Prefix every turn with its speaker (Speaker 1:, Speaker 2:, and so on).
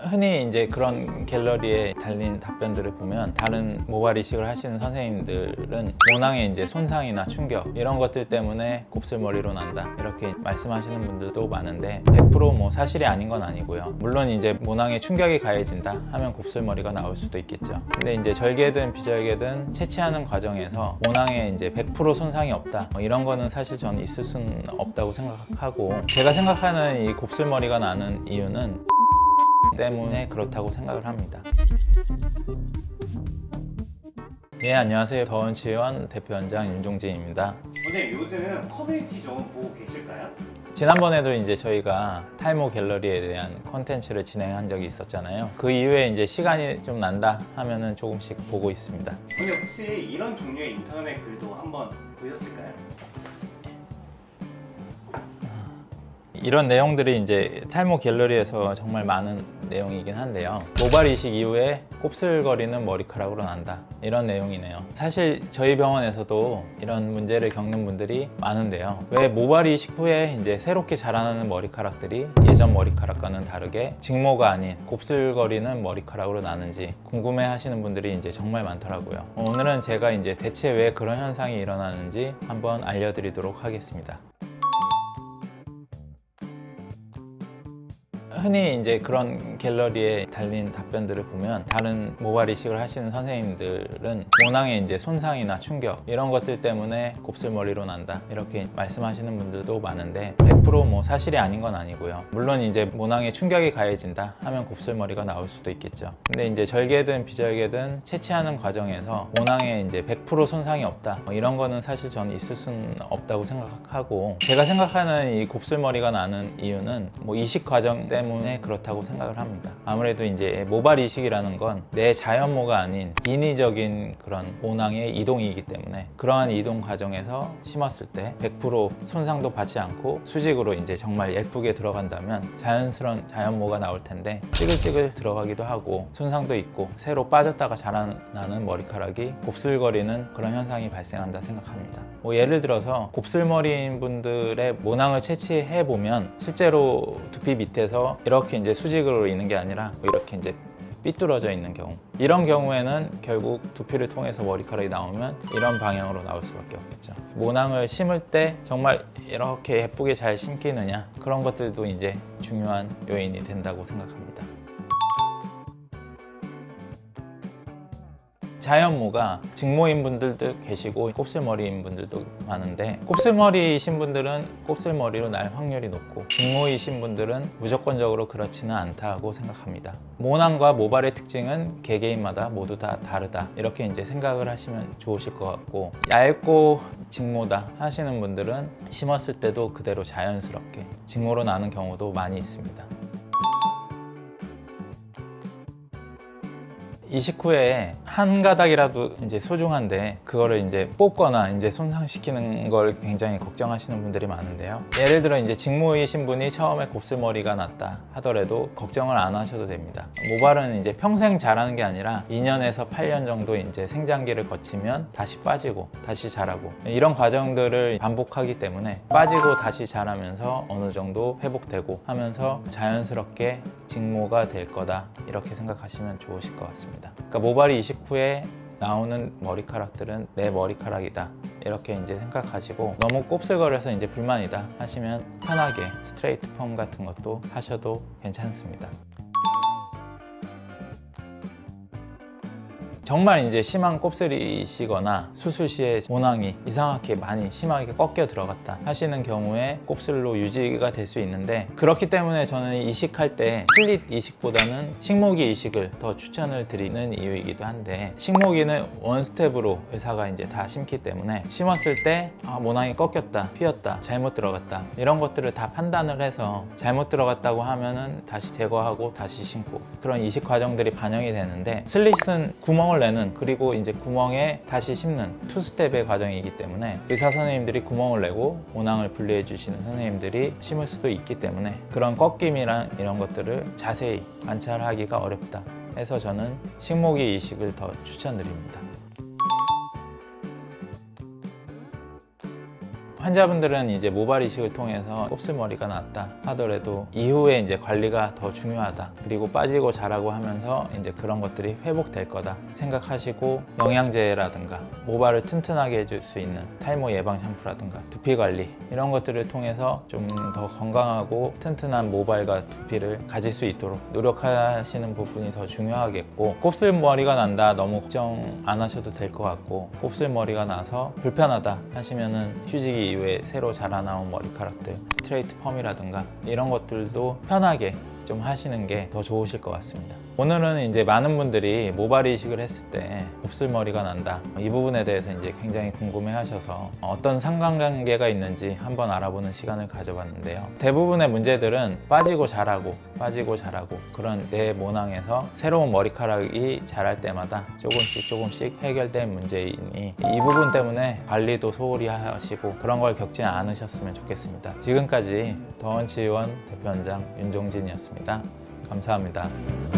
Speaker 1: 흔히 이제 그런 갤러리에 달린 답변들을 보면 다른 모발 이식을 하시는 선생님들은 모낭에 이제 손상이나 충격 이런 것들 때문에 곱슬머리로 난다 이렇게 말씀하시는 분들도 많은데 100% 사실이 아닌 건 아니고요. 물론 이제 모낭에 충격이 가해진다 하면 곱슬머리가 나올 수도 있겠죠. 근데 이제 절개든 비절개든 채취하는 과정에서 모낭에 이제 100% 손상이 없다 이런 거는 사실 저는 있을 수는 없다고 생각하고, 제가 생각하는 이 곱슬머리가 나는 이유는 때문에 그렇다고 생각을 합니다. 네, 안녕하세요. 더원치원 대표원장 윤종진입니다.
Speaker 2: 선생님, 요즘 커뮤니티 좀 보고 계실까요?
Speaker 1: 지난번에도 이제 저희가 탈모 갤러리에 대한 콘텐츠를 진행한 적이 있었잖아요. 그 이후에 이제 시간이 좀 난다 하면은 조금씩 보고 있습니다.
Speaker 2: 근데 혹시 이런 종류의 인터넷 글도 한번 보셨을까요?
Speaker 1: 이런 내용들이 이제 탈모 갤러리에서 정말 많은 내용이긴 한데요. 모발 이식 이후에 곱슬거리는 머리카락으로 난다 이런 내용이네요. 사실 저희 병원에서도 이런 문제를 겪는 분들이 많은데요. 왜 모발 이식 후에 이제 새롭게 자라나는 머리카락들이 예전 머리카락과는 다르게 직모가 아닌 곱슬거리는 머리카락으로 나는지 궁금해 하시는 분들이 이제 정말 많더라고요. 오늘은 제가 이제 대체 왜 그런 현상이 일어나는지 한번 알려드리도록 하겠습니다. 흔히 이제 그런 갤러리에 달린 답변들을 보면 다른 모발 이식을 하시는 선생님들은 모낭에 이제 손상이나 충격 이런 것들 때문에 곱슬머리로 난다 이렇게 말씀하시는 분들도 많은데 100% 사실이 아닌 건 아니고요. 물론 이제 모낭에 충격이 가해진다 하면 곱슬머리가 나올 수도 있겠죠. 근데 이제 절개든 비절개든 채취하는 과정에서 모낭에 이제 100% 손상이 없다 이런 거는 사실 저는 있을 수는 없다고 생각하고, 제가 생각하는 이 곱슬머리가 나는 이유는 이식 과정 때문에 그렇다고 생각을 합니다. 아무래도 이제 모발 이식이라는 건 내 자연모가 아닌 인위적인 그런 모낭의 이동이기 때문에 그러한 이동 과정에서 심었을 때 100% 손상도 받지 않고 수직으로 이제 정말 예쁘게 들어간다면 자연스러운 자연모가 나올 텐데 찌글찌글 들어가기도 하고 손상도 있고 새로 빠졌다가 자라나는 머리카락이 곱슬거리는 그런 현상이 발생한다 생각합니다. 예를 들어서 곱슬머리인 분들의 모낭을 채취해 보면 실제로 두피 밑에서 이렇게 이제 수직으로 있는 게 아니라 이렇게 이제 삐뚤어져 있는 경우, 이런 경우에는 결국 두피를 통해서 머리카락이 나오면 이런 방향으로 나올 수밖에 없겠죠. 모낭을 심을 때 정말 이렇게 예쁘게 잘 심기느냐 그런 것들도 이제 중요한 요인이 된다고 생각합니다. 자연모가 직모인 분들도 계시고 곱슬머리인 분들도 많은데, 곱슬머리이신 분들은 곱슬머리로 날 확률이 높고 직모이신 분들은 무조건적으로 그렇지는 않다고 생각합니다. 모낭과 모발의 특징은 개개인마다 모두 다 다르다 이렇게 이제 생각을 하시면 좋으실 것 같고, 얇고 직모다 하시는 분들은 심었을 때도 그대로 자연스럽게 직모로 나는 경우도 많이 있습니다. 이식 후에 한 가닥이라도 이제 소중한데 그거를 이제 뽑거나 이제 손상시키는 걸 굉장히 걱정하시는 분들이 많은데요. 예를 들어 이제 직모이신 분이 처음에 곱슬머리가 났다 하더라도 걱정을 안 하셔도 됩니다. 모발은 이제 평생 자라는 게 아니라 2년에서 8년 정도 이제 생장기를 거치면 다시 빠지고 다시 자라고 이런 과정들을 반복하기 때문에 빠지고 다시 자라면서 어느 정도 회복되고 하면서 자연스럽게 직모가 될 거다 이렇게 생각하시면 좋으실 것 같습니다. 그러니까 모발이 이식 후에 나오는 머리카락들은 내 머리카락이다 이렇게 이제 생각하시고, 너무 곱슬거려서 이제 불만이다 하시면 편하게 스트레이트 펌 같은 것도 하셔도 괜찮습니다. 정말 이제 심한 곱슬이시거나 수술 시에 모낭이 이상하게 많이 심하게 꺾여 들어갔다 하시는 경우에 곱슬로 유지가 될 수 있는데, 그렇기 때문에 저는 이식할 때 슬릿 이식보다는 식모기 이식을 더 추천을 드리는 이유이기도 한데, 식모기는 원 스텝으로 의사가 이제 다 심기 때문에 심었을 때 모낭이 꺾였다, 휘었다, 잘못 들어갔다 이런 것들을 다 판단을 해서 잘못 들어갔다고 하면은 다시 제거하고 다시 심고 그런 이식 과정들이 반영이 되는데, 슬릿은 구멍을 내는, 그리고 이제 구멍에 다시 심는 투 스텝의 과정이기 때문에 의사 선생님들이 구멍을 내고 모낭을 분리해 주시는 선생님들이 심을 수도 있기 때문에 그런 꺾임이랑 이런 것들을 자세히 관찰하기가 어렵다 해서 저는 식모기 이식을 더 추천드립니다. 환자분들은 이제 모발 이식을 통해서 곱슬머리가 났다 하더라도 이후에 이제 관리가 더 중요하다. 그리고 빠지고 자라고 하면서 이제 그런 것들이 회복될 거다 생각하시고 영양제라든가 모발을 튼튼하게 해줄 수 있는 탈모 예방 샴푸라든가 두피 관리 이런 것들을 통해서 좀 더 건강하고 튼튼한 모발과 두피를 가질 수 있도록 노력하시는 부분이 더 중요하겠고, 곱슬머리가 난다 너무 걱정 안 하셔도 될 것 같고, 곱슬머리가 나서 불편하다 하시면은 휴지기 이후에 새로 자라나온 머리카락들 스트레이트 펌이라든가 이런 것들도 편하게 좀 하시는 게 더 좋으실 것 같습니다. 오늘은 이제 많은 분들이 모발 이식을 했을 때 곱슬머리가 난다, 이 부분에 대해서 이제 굉장히 궁금해 하셔서 어떤 상관관계가 있는지 한번 알아보는 시간을 가져봤는데요. 대부분의 문제들은 빠지고 자라고 그런 내 모낭에서 새로운 머리카락이 자랄 때마다 조금씩 해결된 문제이니 이 부분 때문에 관리도 소홀히 하시고 그런 걸 겪지 않으셨으면 좋겠습니다. 지금까지 더원치의원 대표원장 윤종진이었습니다. 감사합니다.